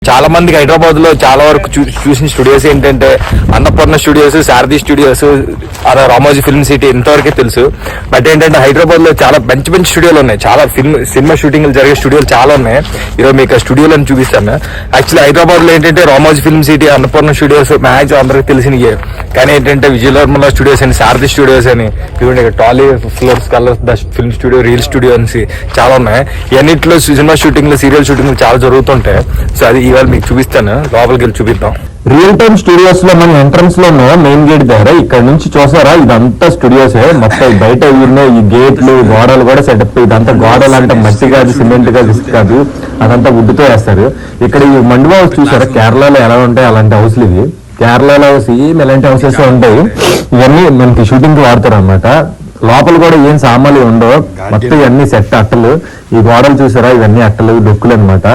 చాలా మందికి హైదరాబాద్ లో చాలా వరకు చూసిన స్టూడియోస్ ఏంటంటే అన్నపూర్ణ స్టూడియోస్, శారది స్టూడియోస్, అలా రామోజీ ఫిల్మ్ సిటీ ఇంతవరకే తెలుసు. బట్ ఏంటంటే హైదరాబాద్ లో చాలా మంచి మంచి స్టూడియోలు ఉన్నాయి, చాలా సినిమా షూటింగ్లు జరిగే స్టూడియోలు చాలా ఉన్నాయి. ఈరోజు మీకు ఆ స్టూడియోలను చూపిస్తాను. యాక్చువల్లీ హైదరాబాద్ లో ఏంటంటే Ramoji film city, Annapurna studios max అందరికి తెలిసినయే. కానీ ఏంటంటే విజయవర్మల స్టూడియోస్ అని, శారది స్టూడియోస్ అని, ఇవ్వండి Tally floors colours the film studio, reel studio అని చాలా ఉన్నాయి. ఇవన్నిట్లో సినిమా షూటింగ్లు, సీరియల్ షూటింగ్లు చాలా జరుగుతుంటాయి. సో అది ఇవాళ మీకు చూపిస్తాను, లోపలికి వెళ్ళి చూపిద్దాం. రియల్ టైమ్ స్టూడియోస్ లో మనం ఎంట్రన్స్ లో మెయిన్ గేట్ దగ్గర ఇక్కడ నుంచి చూసారా, ఇదంతా స్టూడియోసే. మొత్తం బయట ఈ గేట్లు, గోడలు కూడా సెటప్. ఇదంతా గోడలు అంటే మట్టి కాదు, సిమెంట్ కాదు, ఇసుక కాదు, అదంతా వుడ్తో వేస్తారు. ఇక్కడ ఈ మండువా హౌస్ చూసారా, కేరళలో ఎలా ఉంటాయి అలాంటి హౌస్లు ఇవి. కేరళలో సేమ్ ఇలాంటి హౌసెస్ ఉంటాయి. ఇవన్నీ మనకి షూటింగ్ కి వాడతారు అనమాట. లోపల కూడా ఏం సామాన్లు ఉండవు, మొత్తం ఇవన్నీ సెట్ అట్టలు. ఈ గోడలు చూసారా, ఇవన్నీ అట్టలు, డొక్కులు అనమాట.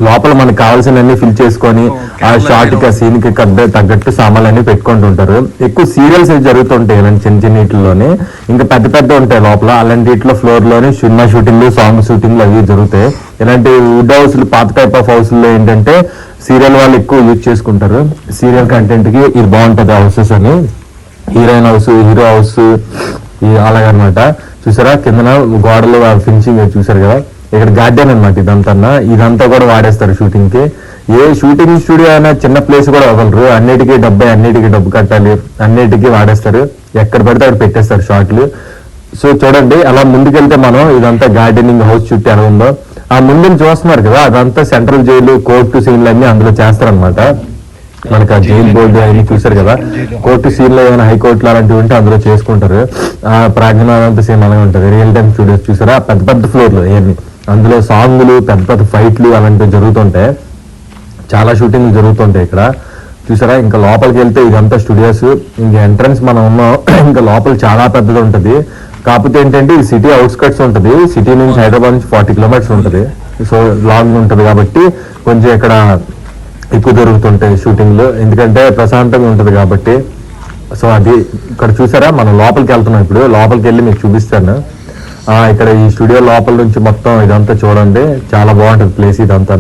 లోపల మనకు కావాల్సినవన్నీ ఫిల్ చేసుకొని ఆ షార్ట్ కి, ఆ సీన్ కి తగ్గట్టు సామాన్లన్నీ పెట్టుకుంటుంటారు. ఎక్కువ సీరియల్స్ జరుగుతుంటాయి ఇలాంటి చిన్న చిన్న వీటిలోనే. ఇంకా పెద్ద పెద్ద ఉంటాయి లోపల. అలాంటి వీటిలో ఫ్లోర్ లోనే సినిమా షూటింగ్లు, సాంగ్ షూటింగ్లు అవి జరుగుతాయి. ఇలాంటి వుడ్ హౌస్లు, పాత టైప్ ఆఫ్ హౌస్ లో ఏంటంటే సీరియల్ వాళ్ళు ఎక్కువ యూజ్ చేసుకుంటారు. సీరియల్ కంటెంట్ కి ఇది బాగుంటది హౌసెస్ అని. హీరోయిన్ హౌస్, హీరో హౌస్ అలాగనమాట. చూసారా కిందన గోడలు ఫినిషింగ్ చూసారు కదా. ఇక్కడ గార్డెన్ అనమాట ఇదంతా కూడా వాడేస్తారు షూటింగ్ కి. ఏ షూటింగ్ స్టూడియో అయినా చిన్న ప్లేస్ కూడా వదలరు. అన్నిటికీ డబ్బు కట్టాలి, అన్నిటికీ వాడేస్తారు. ఎక్కడ పడితే అక్కడ పెట్టేస్తారు షాట్లు. సో చూడండి అలా ముందుకెళ్తే మనం ఇదంతా గార్డెనింగ్ హౌస్ చుట్టూ ఎలా ఉందో. ఆ ముందుని చూస్తున్నారు కదా, అదంతా సెంట్రల్ జైలు, కోర్టు సీన్లు అన్ని అందులో చేస్తారనమాట. మనకి ఆ జైల్ బోర్డు అవన్నీ చూసారు కదా. కోర్టు సీన్లో ఏమైనా హైకోర్టులు అలాంటివి ఉంటే అందులో చేసుకుంటారు. ఆ ప్రాజ్ఞానంత సేమ్ అలాగే ఉంటుంది. రియల్ టైమ్ స్టూడియోస్ చూసారా, పెద్ద పెద్ద ఫ్లోర్లు అవన్నీ. అందులో సాంగ్లు, పెద్ద పెద్ద ఫైట్లు అలాంటివి జరుగుతుంటాయి. చాలా షూటింగ్లు జరుగుతుంటాయి ఇక్కడ చూసారా. ఇంకా లోపలికి వెళ్తే ఇదంతా స్టూడియోస్. ఇంకా ఎంట్రన్స్ మనం ఉన్నాం. ఇంకా లోపల చాలా పెద్దది ఉంటుంది. కాకపోతే ఏంటంటే ఇది సిటీ అవుట్స్కట్స్ ఉంటుంది. సిటీ నుంచి హైదరాబాద్ నుంచి 40 కిలోమీటర్స్ ఉంటుంది. సో లాంగ్ ఉంటుంది కాబట్టి కొంచెం ఇక్కడ ఎక్కువ జరుగుతుంటాయి షూటింగ్లు. ఎందుకంటే ప్రశాంతంగా ఉంటుంది కాబట్టి. సో అది ఇక్కడ చూసారా, మనం లోపలికి వెళ్తున్నాం. ఇప్పుడు లోపలికి వెళ్ళి మీకు చూపిస్తాను. ఇక్కడ ఈ స్టూడియో లోపల నుంచి మొత్తం ఇదంతా చూడండి, చాలా బాగుంటుంది ప్లేస్ ఇదంతా.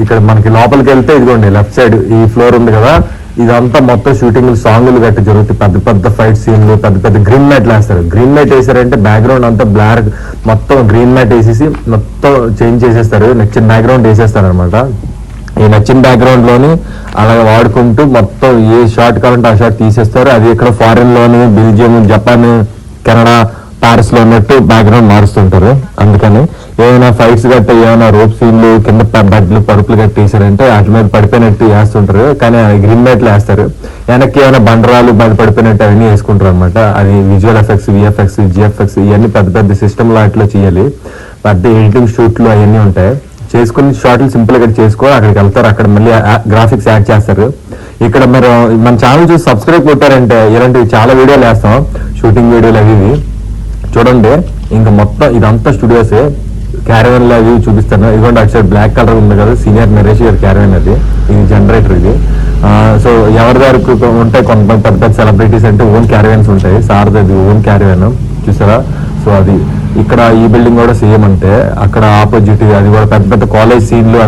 ఇక్కడ మనకి లోపలికి వెళ్తే ఇదిగోండి లెఫ్ట్ సైడ్ ఈ ఫ్లోర్ ఉంది కదా, ఇదంతా మొత్తం షూటింగ్లు, సాంగ్లు గట్టి జరుగుతాయి. పెద్ద పెద్ద ఫైట్ సీన్లు, పెద్ద పెద్ద గ్రీన్ మ్యాట్లు వేస్తారు. గ్రీన్ మ్యాట్ వేసారంటే బ్యాక్గ్రౌండ్ అంతా బ్లాక్, మొత్తం గ్రీన్ మ్యాట్ వేసేసి మొత్తం చేంజ్ చేసేస్తారు. నచ్చిన బ్యాక్గ్రౌండ్ వేసేస్తారు అనమాట. ఈ నచ్చిన బ్యాక్గ్రౌండ్ లోని అలాగే వాడుకుంటూ మొత్తం ఏ షాట్ కావాలంటే ఆ షాట్ తీసేస్తారు. అది ఇక్కడ ఫారిన్ లోని, బెల్జియం, జపాన్, కెనడా, పారిస్ లో ఉన్నట్టు బ్యాక్గ్రౌండ్ మారుస్తుంటారు. అందుకని ఏమైనా ఫైట్స్ గట్ట, ఏమైనా రోప్ సీన్లు, కింద బడ్లు, పరుపులు గట్టి వేసారంటే వాటి మీద పడిపోయినట్టు వేస్తుంటారు. కానీ గ్రీన్ మ్యాట్లు వేస్తారు. వెనక్కి ఏమైనా బండరాలు పడిపోయినట్టు అవన్నీ వేసుకుంటారు అనమాట. అది విజువల్ ఎఫెక్ట్స్, విఎఫ్ఎక్స్, జిఎఫ్ఎక్స్ ఇవన్నీ పెద్ద పెద్ద సిస్టమ్ లాట్లో చేయాలి. పెద్ద ఎడిటింగ్ షూట్లు అవన్నీ ఉంటాయి. చేసుకుని షార్ట్లు సింపుల్ గా చేసుకోవాలి. అక్కడికి వెళ్తారు, అక్కడ మళ్ళీ గ్రాఫిక్స్ యాడ్ చేస్తారు. ఇక్కడ మీరు మన ఛానల్ చూసి సబ్స్క్రైబ్ కొట్టారంటే ఇలాంటివి చాలా వీడియోలు వేస్తాం, షూటింగ్ వీడియోలు అవి చూడండి. ఇంకా మొత్తం ఇదంతా స్టూడియోసే. క్యారవెన్ లో అవి చూపిస్తాను. ఇదిగోండి అటు సైడ్ బ్లాక్ కలర్ ఉంది కదా, సీనియర్ నరేష్ గారి క్యారవెన్ అది. ఇది జనరేటర్ ఇది. సో ఎవరి దగ్గరకు ఉంటాయి కొంతమంది పెద్ద పెద్ద సెలబ్రిటీస్ అంటే ఓన్ క్యారవెన్స్ ఉంటాయి. సార్ది ఓన్ క్యారవెన్ చూసారా. సో అది ఇక్కడ ఈ బిల్డింగ్ కూడా సేమ్. అంటే అక్కడ ఆపోజిట్ అది కూడా పెద్ద పెద్ద కాలేజ్ సీన్లు